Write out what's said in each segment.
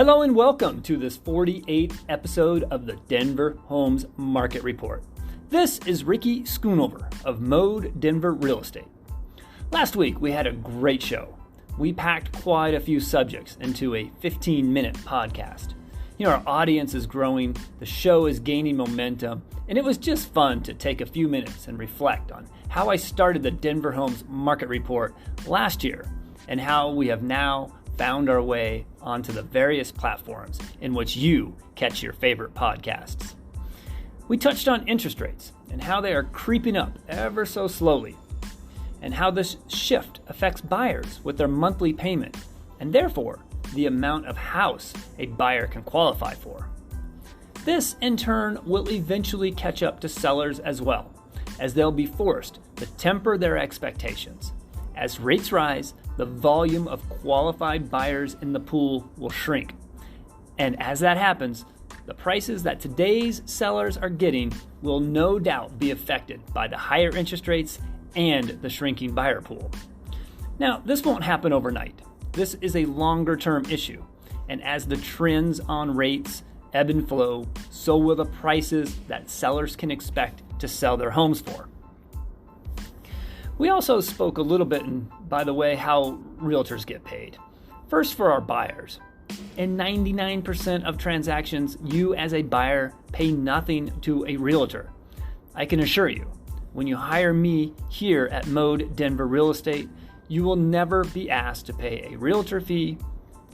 Hello and welcome to this 48th episode of the Denver Homes Market Report. This is Ricky.schoonover of Mode Denver Real Estate. Last week we had a great show. We packed quite a few subjects into a 15-minute podcast. Our audience is growing, the show is gaining momentum, and it was just fun to take a few minutes and reflect on how I started the Denver Homes Market Report last year and how we have now found our way onto the various platforms in which you catch your favorite podcasts. We touched on interest rates and how they are creeping up ever so slowly, and how this shift affects buyers with their monthly payment, and therefore the amount of house a buyer can qualify for. This, in turn, will eventually catch up to sellers as well, as they'll be forced to temper their expectations. As rates rise, the volume of qualified buyers in the pool will shrink. And as that happens, the prices that today's sellers are getting will no doubt be affected by the higher interest rates and the shrinking buyer pool. Now, this won't happen overnight. This is a longer-term issue. And as the trends on rates ebb and flow, so will the prices that sellers can expect to sell their homes for. We also spoke a little bit, by the way, how realtors get paid. First, for our buyers. In 99% of transactions, you as a buyer pay nothing to a realtor. I can assure you, when you hire me here at Mode Denver Real Estate, you will never be asked to pay a realtor fee,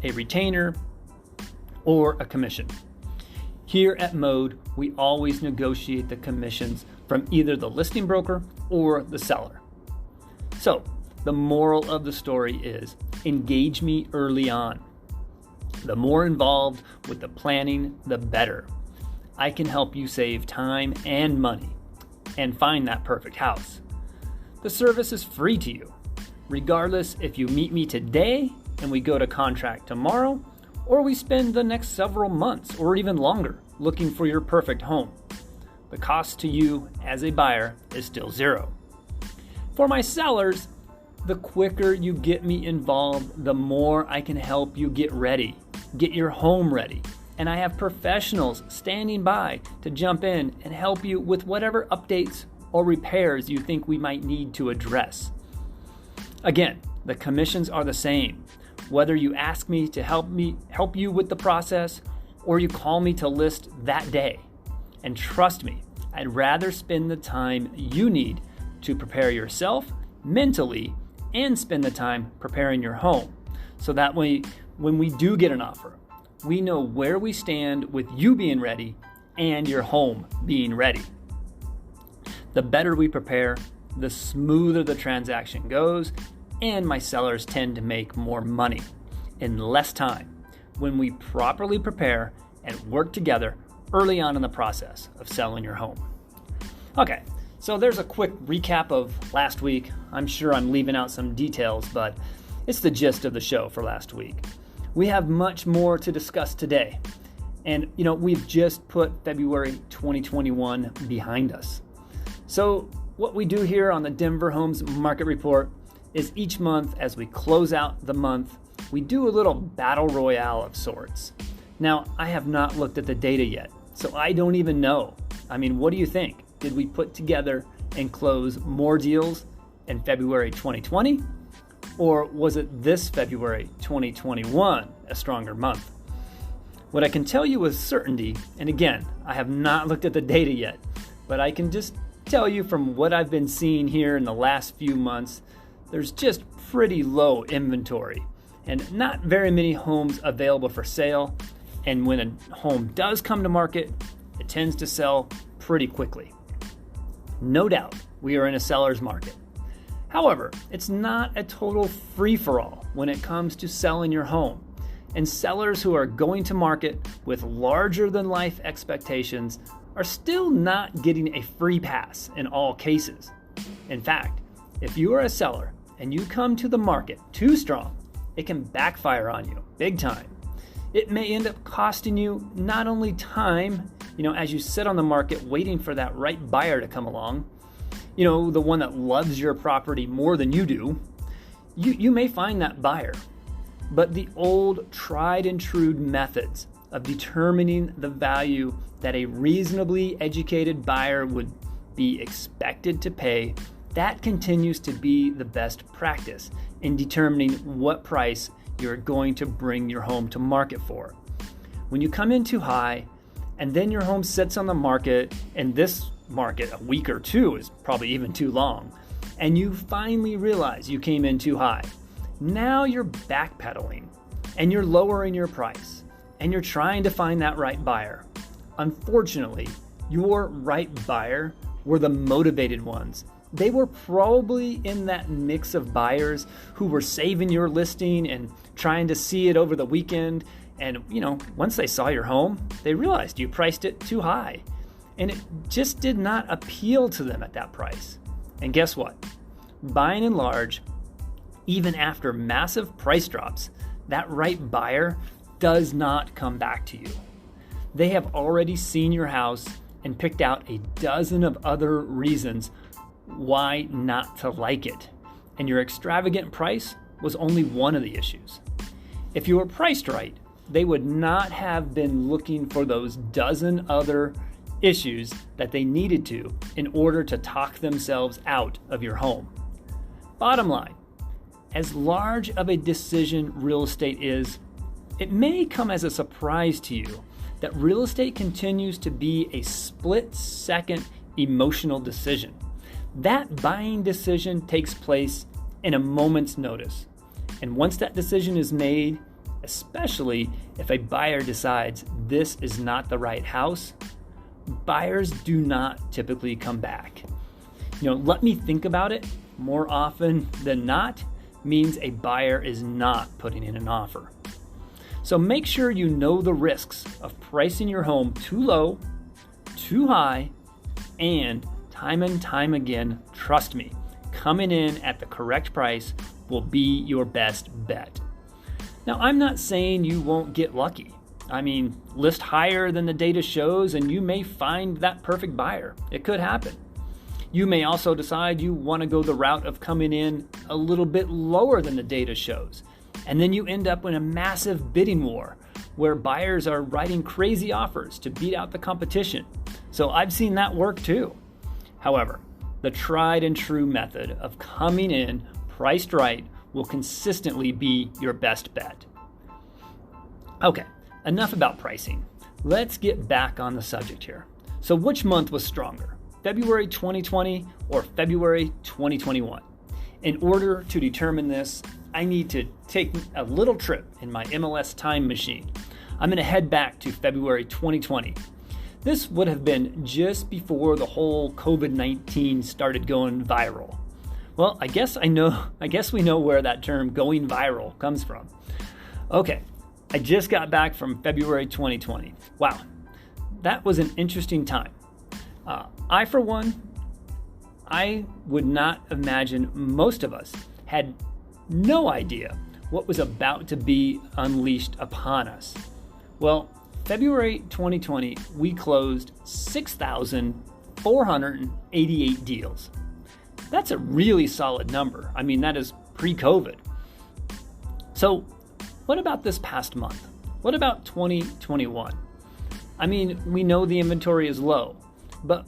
a retainer, or a commission. Here at Mode, we always negotiate the commissions from either the listing broker or the seller. So, the moral of the story is engage me early on. The more involved with the planning, the better. I can help you save time and money and find that perfect house. The service is free to you, regardless if you meet me today and we go to contract tomorrow, or we spend the next several months or even longer looking for your perfect home. The cost to you as a buyer is still zero. For my sellers, the quicker you get me involved, the more I can help you get ready, get your home ready. And I have professionals standing by to jump in and help you with whatever updates or repairs you think we might need to address. Again, the commissions are the same, whether you ask me to help you with the process or you call me to list that day. And trust me, I'd rather spend the time you need to prepare yourself mentally and spend the time preparing your home, so that way when we do get an offer, we know where we stand with you being ready and your home being ready. The better we prepare, the smoother the transaction goes, and my sellers tend to make more money in less time when we properly prepare and work together early on in the process of selling your home. Okay, so there's a quick recap of last week. I'm sure I'm leaving out some details, but it's the gist of the show for last week. We have much more to discuss today. And, we've just put February 2021 behind us. So what we do here on the Denver Homes Market Report is each month as we close out the month, we do a little Battle Royale of sorts. Now, I have not looked at the data yet, so I don't even know. What do you think? Did we put together and close more deals in February 2020? Or was it this February 2021 a stronger month? What I can tell you with certainty, and again, I have not looked at the data yet, but I can just tell you from what I've been seeing here in the last few months, there's just pretty low inventory and not very many homes available for sale. And when a home does come to market, it tends to sell pretty quickly. No doubt, we are in a seller's market. However, it's not a total free-for-all when it comes to selling your home. And sellers who are going to market with larger-than-life expectations are still not getting a free pass in all cases. In fact, if you are a seller and you come to the market too strong, it can backfire on you big time. It may end up costing you not only time, as you sit on the market waiting for that right buyer to come along, the one that loves your property more than you do, you may find that buyer, but the old tried and true methods of determining the value that a reasonably educated buyer would be expected to pay, that continues to be the best practice in determining what price you're going to bring your home to market for. When you come in too high and then your home sits on the market, and this market a week or two is probably even too long, and you finally realize you came in too high, now you're backpedaling and you're lowering your price and you're trying to find that right buyer. Unfortunately, your right buyer were the motivated ones. They were probably in that mix of buyers who were saving your listing and trying to see it over the weekend. And, once they saw your home, they realized you priced it too high. And it just did not appeal to them at that price. And guess what? Buying in large, even after massive price drops, that right buyer does not come back to you. They have already seen your house and picked out a dozen of other reasons why not to like it. And your extravagant price was only one of the issues. If you were priced right, they would not have been looking for those dozen other issues that they needed to in order to talk themselves out of your home. Bottom line, as large of a decision real estate is, it may come as a surprise to you that real estate continues to be a split-second emotional decision. That buying decision takes place in a moment's notice. And once that decision is made, especially if a buyer decides this is not the right house, buyers do not typically come back. Let me think about it more often than not means a buyer is not putting in an offer. So make sure you know the risks of pricing your home too low, too high, and time again, trust me, coming in at the correct price will be your best bet. Now, I'm not saying you won't get lucky. List higher than the data shows and you may find that perfect buyer. It could happen. You may also decide you want to go the route of coming in a little bit lower than the data shows. And then you end up in a massive bidding war where buyers are writing crazy offers to beat out the competition. So I've seen that work too. However, the tried and true method of coming in priced right will consistently be your best bet. Okay, enough about pricing. Let's get back on the subject here. So which month was stronger, February 2020 or February 2021? In order to determine this, I need to take a little trip in my MLS time machine. I'm going to head back to February 2020. This would have been just before the whole COVID-19 started going viral. Well, I guess we know where that term going viral comes from. Okay, I just got back from February 2020. Wow, that was an interesting time. For one, I would not imagine most of us had no idea what was about to be unleashed upon us. Well, February 2020, we closed 6,488 deals. That's a really solid number. That is pre-COVID. So what about this past month? What about 2021? We know the inventory is low, but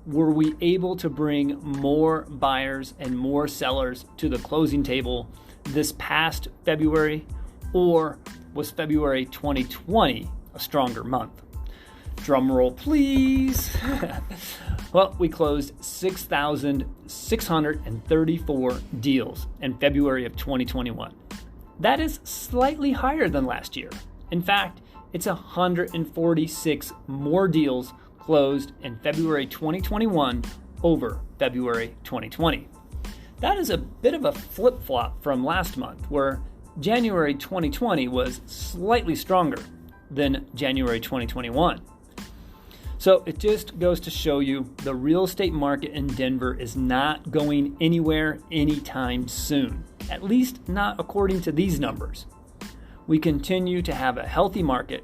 were we able to bring more buyers and more sellers to the closing table this past February, or was February 2020 a stronger month? Drum roll, please. Well, we closed 6,634 deals in February of 2021. That is slightly higher than last year. In fact, it's 146 more deals closed in February 2021 over February 2020. That is a bit of a flip-flop from last month, where January 2020 was slightly stronger than January 2021. So it just goes to show you the real estate market in Denver is not going anywhere anytime soon, at least not according to these numbers. We continue to have a healthy market.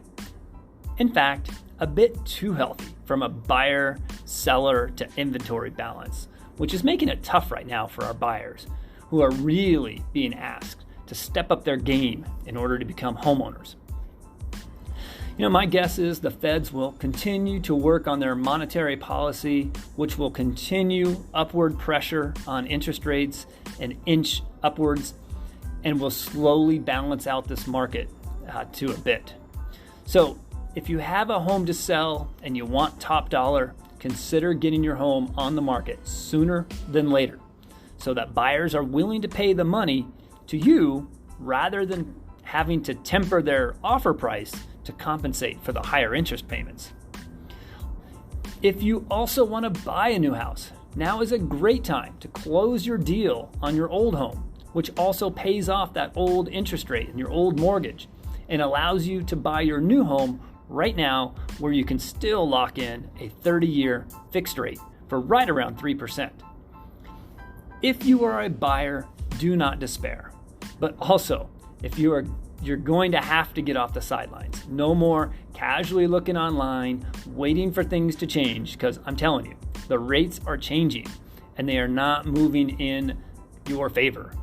In fact, a bit too healthy from a buyer, seller to inventory balance, which is making it tough right now for our buyers who are really being asked to step up their game in order to become homeowners. My guess is the feds will continue to work on their monetary policy, which will continue upward pressure on interest rates and inch upwards, and will slowly balance out this market to a bit. So if you have a home to sell and you want top dollar, consider getting your home on the market sooner than later so that buyers are willing to pay the money to you rather than having to temper their offer price to compensate for the higher interest payments. If you also want to buy a new house, now is a great time to close your deal on your old home, which also pays off that old interest rate and your old mortgage and allows you to buy your new home right now, where you can still lock in a 30-year fixed rate for right around 3%. If you are a buyer, do not despair. But also, if you're going to have to get off the sidelines. No more casually looking online, waiting for things to change, because I'm telling you, the rates are changing and they are not moving in your favor.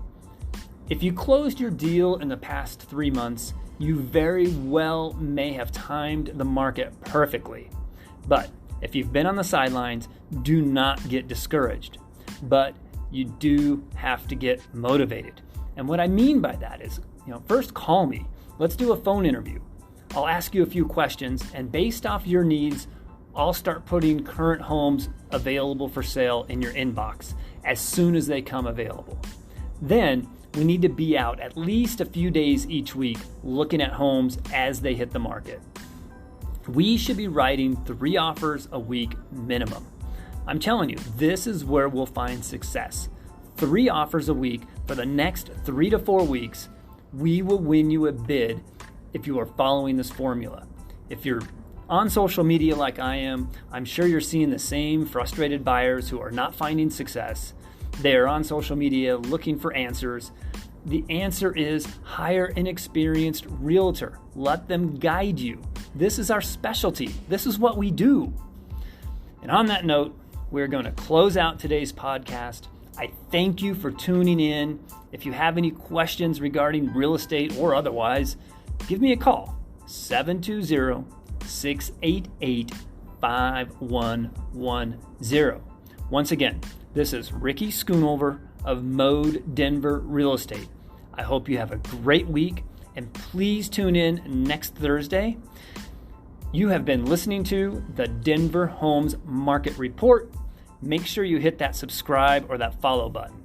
If you closed your deal in the past 3 months, you very well may have timed the market perfectly. But if you've been on the sidelines, do not get discouraged. But you do have to get motivated. And what I mean by that is, first call me. Let's do a phone interview. I'll ask you a few questions, and based off your needs, I'll start putting current homes available for sale in your inbox as soon as they come available. Then we need to be out at least a few days each week looking at homes as they hit the market. We should be writing 3 offers a week minimum. I'm telling you, this is where we'll find success. 3 offers a week for the next 3 to 4 weeks. We will win you a bid if you are following this formula. If you're on social media like I am, I'm sure you're seeing the same frustrated buyers who are not finding success. They are on social media looking for answers. The answer is hire an experienced realtor. Let them guide you. This is our specialty. This is what we do. And on that note, we're going to close out today's podcast. I thank you for tuning in. If you have any questions regarding real estate or otherwise, give me a call, 720-688-5110. Once again, this is Ricky Schoonover of Mode Denver Real Estate. I hope you have a great week, and please tune in next Thursday. You have been listening to the Denver Homes Market Report. Make sure you hit that subscribe or that follow button.